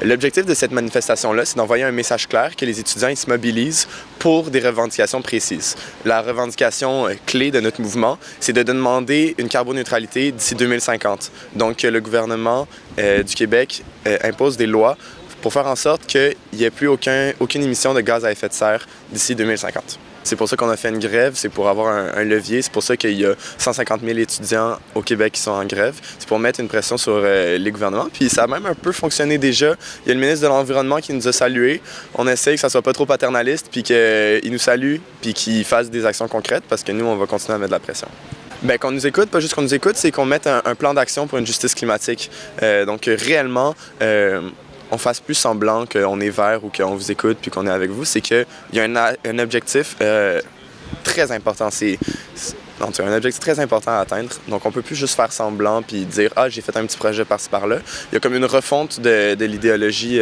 L'objectif de cette manifestation-là, c'est d'envoyer un message clair que les étudiants ils se mobilisent pour des revendications précises. La revendication clé de notre mouvement, c'est de demander une carboneutralité d'ici 2050. Donc, le gouvernement du Québec impose des lois pour faire en sorte qu'il n'y ait plus aucune émission de gaz à effet de serre d'ici 2050. C'est pour ça qu'on a fait une grève, c'est pour avoir un levier. C'est pour ça qu'il y a 150 000 étudiants au Québec qui sont en grève. C'est pour mettre une pression sur les gouvernements. Puis ça a même un peu fonctionné déjà. Il y a le ministre de l'Environnement qui nous a salués. On essaie que ça soit pas trop paternaliste, puis qu'il nous salue, puis qu'il fasse des actions concrètes, parce que nous, on va continuer à mettre de la pression. Bien, qu'on nous écoute, pas juste qu'on nous écoute, c'est qu'on mette un plan d'action pour une justice climatique. Donc réellement, on fasse plus semblant qu'on est vert ou qu'on vous écoute puis qu'on est avec vous, c'est qu'il y a un objectif très important. Un objectif très important à atteindre. Donc, on peut plus juste faire semblant puis dire « Ah, j'ai fait un petit projet par-ci par-là ». Il y a comme une refonte de l'idéologie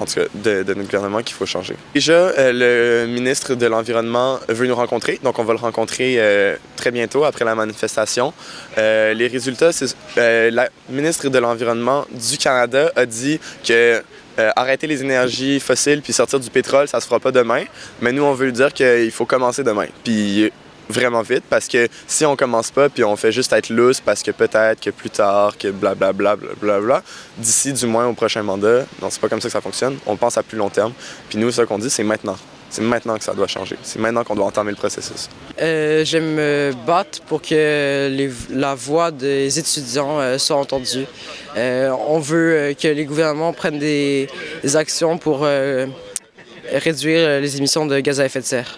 en tout cas, de notre gouvernement qu'il faut changer. Déjà, le ministre de l'Environnement veut nous rencontrer, donc on va le rencontrer très bientôt après la manifestation. Les résultats, c'est la ministre de l'Environnement du Canada a dit que arrêter les énergies fossiles puis sortir du pétrole, ça se fera pas demain, mais nous, on veut dire qu'il faut commencer demain. Puis vraiment vite, parce que si on commence pas puis on fait juste être lousse parce que peut-être que plus tard, que blablabla, blablabla, d'ici du moins au prochain mandat, non, c'est pas comme ça que ça fonctionne. On pense à plus long terme. Puis nous, ce qu'on dit, c'est maintenant. C'est maintenant que ça doit changer. C'est maintenant qu'on doit entamer le processus. Je me battre pour que la voix des étudiants soit entendue. On veut que les gouvernements prennent des actions pour réduire les émissions de gaz à effet de serre.